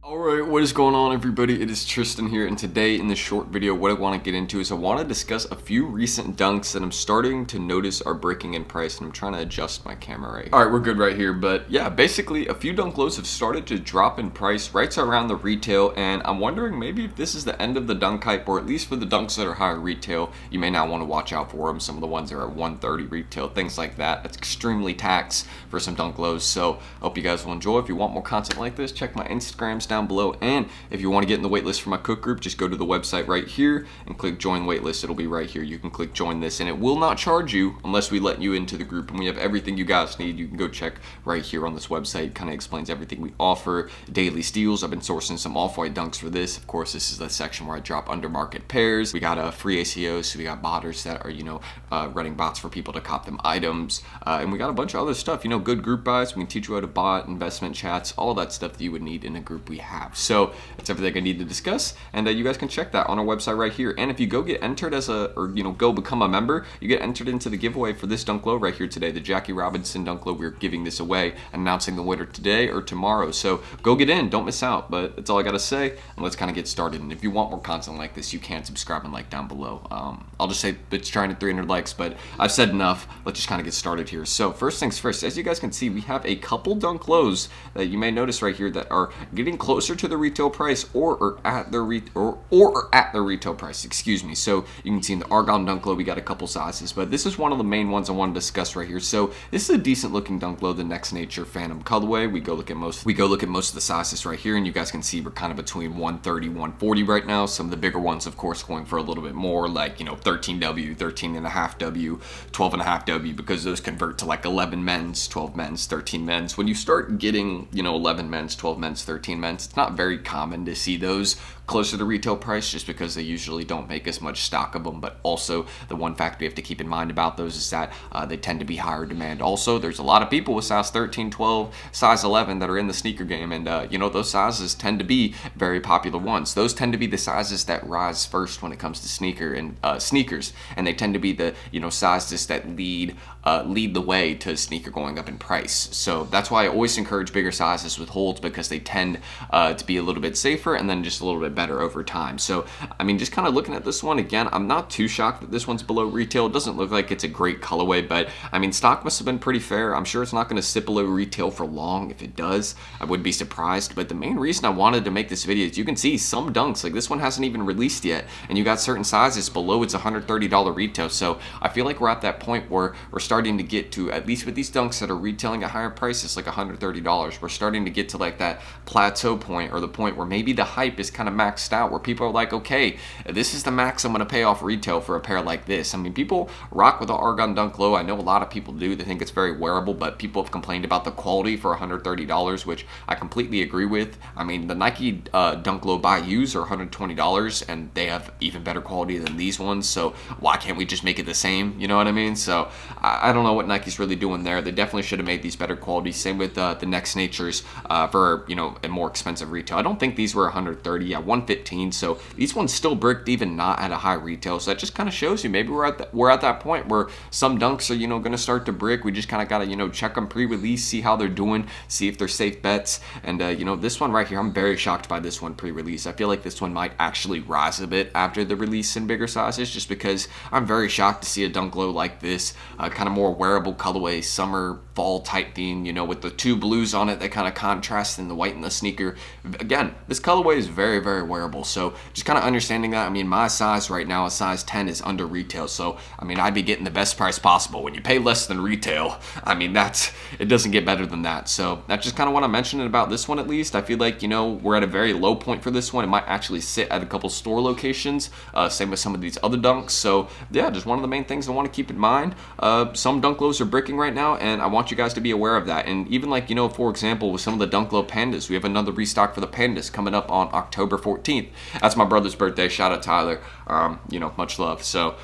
Alright, what is going on everybody? It is Tristan here, and today in this short video what I want to get into is I want to discuss a few recent dunks that I'm starting to notice are breaking in price, and I'm trying to adjust my camera right here. Alright, we're good right here, but yeah, basically a few dunk lows have started to drop in price right around the retail, and I'm wondering maybe if this is the end of the dunk hype, or at least for the dunks that are higher retail, you may not want to watch out for them. Some of the ones that are at 130 retail, things like that. That's extremely taxed for some dunk lows, so I hope you guys will enjoy. If you want more content like this, check my Instagrams down below, and if you want to get in the waitlist for my cook group, just go to the website right here and click join waitlist. It'll be right here. You can click join this, and it will not charge you unless we let you into the group, and we have everything you guys need. You can go check right here on this website. It kind of explains everything we offer. Daily steals. I've been sourcing some off-white dunks for this. Of course, this is the section where I drop under market pairs. We got a free ACOs, so we got botters that are running bots for people to cop them items, and we got a bunch of other stuff, good group buys. We can teach you how to bot, investment chats, all that stuff that you would need in a group we have. So that's everything I need to discuss, and you guys can check that on our website right here. And if you go get entered as go become a member, you get entered into the giveaway for this dunk low right here today, the Jackie Robinson dunk low. We're giving this away, announcing the winner today or tomorrow. So go get in, don't miss out. But that's all I gotta say, and let's kind of get started. And if you want more content like this, you can subscribe and like down below. I'll just say it's trying to 300 likes, but I've said enough. Let's just kind of get started here. So first things first, as you guys can see, we have a couple dunk lows that you may notice right here that are getting closer to the retail price or at their retail price, excuse me. So you can see in the Argon dunk low we got a couple sizes, but this is one of the main ones I want to discuss right here. So this is a decent looking dunk low, the Next Nature Phantom colorway. We go look at most of the sizes right here, and you guys can see we're kind of between 130 140 right now. Some of the bigger ones of course going for a little bit more, like 13W, 13.5W, 12.5W, because those convert to like 11 men's, 12 men's, 13 men's. When you start getting 11 men's, 12 men's, 13 men's, it's not very common to see those closer to retail price, just because they usually don't make as much stock of them. But also the one fact we have to keep in mind about those is that they tend to be higher demand. Also, there's a lot of people with size 13, 12, size 11 that are in the sneaker game, and those sizes tend to be very popular ones. Those tend to be the sizes that rise first when it comes to sneakers, and they tend to be the sizes that lead the way to sneaker going up in price. So that's why I always encourage bigger sizes with holds, because they tend to be a little bit safer and then just a little bit better over time. So I mean, just kind of looking at this one again, I'm not too shocked that this one's below retail. It doesn't look like it's a great colorway, but I mean, stock must have been pretty fair. I'm sure it's not going to sit below retail for long. If it does, I would be surprised. But the main reason I wanted to make this video is you can see some dunks, like this one hasn't even released yet, and you got certain sizes below its $130 retail. So I feel like we're at that point where we're starting to get to, at least with these dunks that are retailing at higher prices, like $130, we're starting to get to like that plateau point, or the point where maybe the hype is kind of maxed out, where people are like, okay, this is the max I'm going to pay off retail for a pair like this. I mean, people rock with the Argon dunk low. I know a lot of people do. They think it's very wearable, but people have complained about the quality for $130, which I completely agree with. I mean, the Nike dunk low buy use are $120, and they have even better quality than these ones. So why can't we just make it the same? You know what I mean? So I don't know what Nike's really doing there. They definitely should have made these better quality. Same with the Next Natures for a more expensive retail. I don't think these were 130 at 115. So these ones still bricked, even not at a high retail. So that just kind of shows you maybe we're at that point where some dunks are going to start to brick. We just kind of got to check them pre-release, see how they're doing, see if they're safe bets. And this one right here, I'm very shocked by this one pre-release. I feel like this one might actually rise a bit after the release in bigger sizes, just because I'm very shocked to see a dunk low like this, kind of more wearable colorway, summer, fall type theme, with the two blues on it that kind of contrast in the white and the sneaker. Again, this colorway is very, very wearable. So just kind of understanding that. I mean, my size right now, a size 10, is under retail. So I mean, I'd be getting the best price possible. When you pay less than retail, I mean, it doesn't get better than that. So that's just kind of what I'm mentioning about this one. At least I feel like we're at a very low point for this one. It might actually sit at a couple store locations, same with some of these other dunks. So yeah, just one of the main things I want to keep in mind. Some dunk lows are bricking right now, and I want you guys to be aware of that. And even like for example, with some of the dunk low pandas, we have another restock for the pandas coming up on October 14th. That's my brother's birthday. Shout out Tyler. Much love. So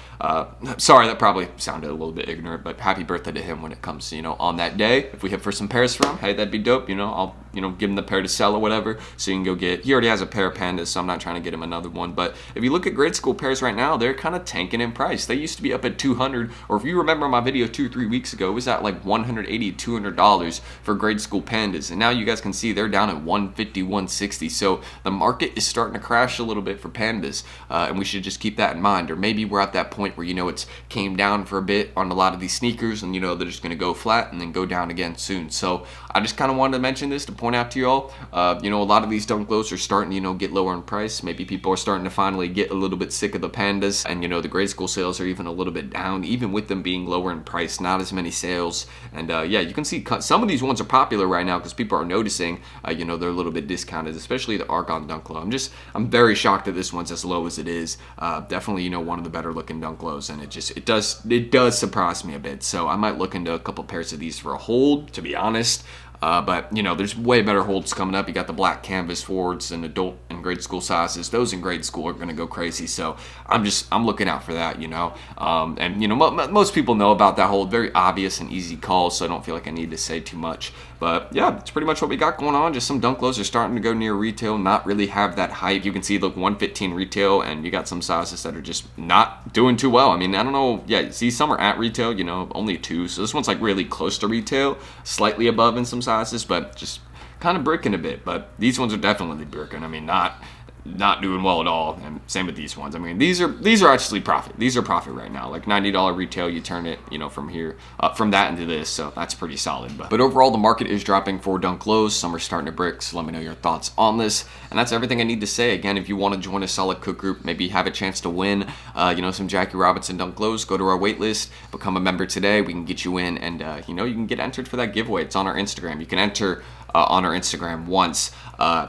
sorry, that probably sounded a little bit ignorant, but happy birthday to him when it comes to on that day. If we hit for some pairs from, hey, that'd be dope. I'll give him the pair to sell or whatever, so you can go get. He already has a pair of pandas, so I'm not trying to get him another one. But if you look at grade school pairs right now, they're kind of tanking in price. They used to be up at 200, or if you remember my video 2-3 weeks ago, it was at like $180 $180, $200 for grade school pandas. And now you guys can see they're down at $150, $160. So the market is starting to crash a little bit for pandas, and we should just keep that in mind. Or maybe we're at that point where, you know, it's came down for a bit on a lot of these sneakers, and, you know, they're just going to go flat and then go down again soon. So I just kind of wanted to mention this to point out to you all, you know, a lot of these dunk lows are starting to, you know, get lower in price. Maybe people are starting to finally get a little bit sick of the pandas, and, you know, the grade school sales are even a little bit down, even with them being lower in price, not as many sales. And yeah, you can see some of these ones are popular right now because people are noticing, you know, they're a little bit discounted, especially the Argon dunk low. I'm very shocked that this one's as low as it is. Definitely, you know, one of the better looking dunk lows, and it does surprise me a bit. So I might look into a couple pairs of these for a hold, to be honest. But, you know, there's way better holds coming up. You got the black canvas forwards and adult and grade school sizes. Those in grade school are going to go crazy. So I'm looking out for that, you know. And, you know, most people know about that hold. Very obvious and easy call, so I don't feel like I need to say too much. But, yeah, that's pretty much what we got going on. Just some dunk lows are starting to go near retail, not really have that hype. You can see, look, 115 retail, and you got some sizes that are just not doing too well. I mean, I don't know. Yeah, see, some are at retail, you know, only 2. So this one's, like, really close to retail, slightly above in some sizes, but just kind of bricking a bit. But these ones are definitely bricking. I mean, not doing well at all. And same with these ones. I mean, these are actually profit. These are profit right now. Like $90 retail, you turn it, you know, from here, from that into this. So that's pretty solid. But overall, the market is dropping for dunk lows. Some are starting to brick. So let me know your thoughts on this. And that's everything I need to say. Again, if you want to join a solid cook group, maybe have a chance to win, you know, some Jackie Robinson dunk lows, go to our wait list, become a member today. We can get you in, and you know, you can get entered for that giveaway. It's on our Instagram. You can enter on our Instagram once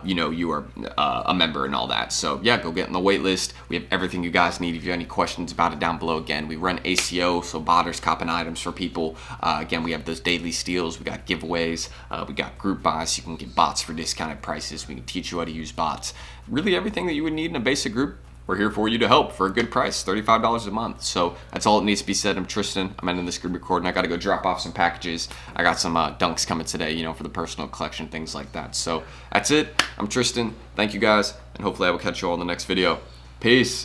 you know, you are a member and all that. So yeah, go get on the wait list. We have everything you guys need. If you have any questions about it, down below. Again, we run ACO, so botters, copping items for people. Again, we have those daily steals. We got giveaways. We got group buys. You can get bots for discounted prices. We can teach you how to use bots. Really everything that you would need in a basic group, we're here for you to help for a good price, $35 a month. So that's all it needs to be said. I'm Tristan. I'm ending this screen recording. I got to go drop off some packages. I got some dunks coming today, you know, for the personal collection, things like that. So that's it. I'm Tristan. Thank you guys, and hopefully I will catch you all in the next video. Peace.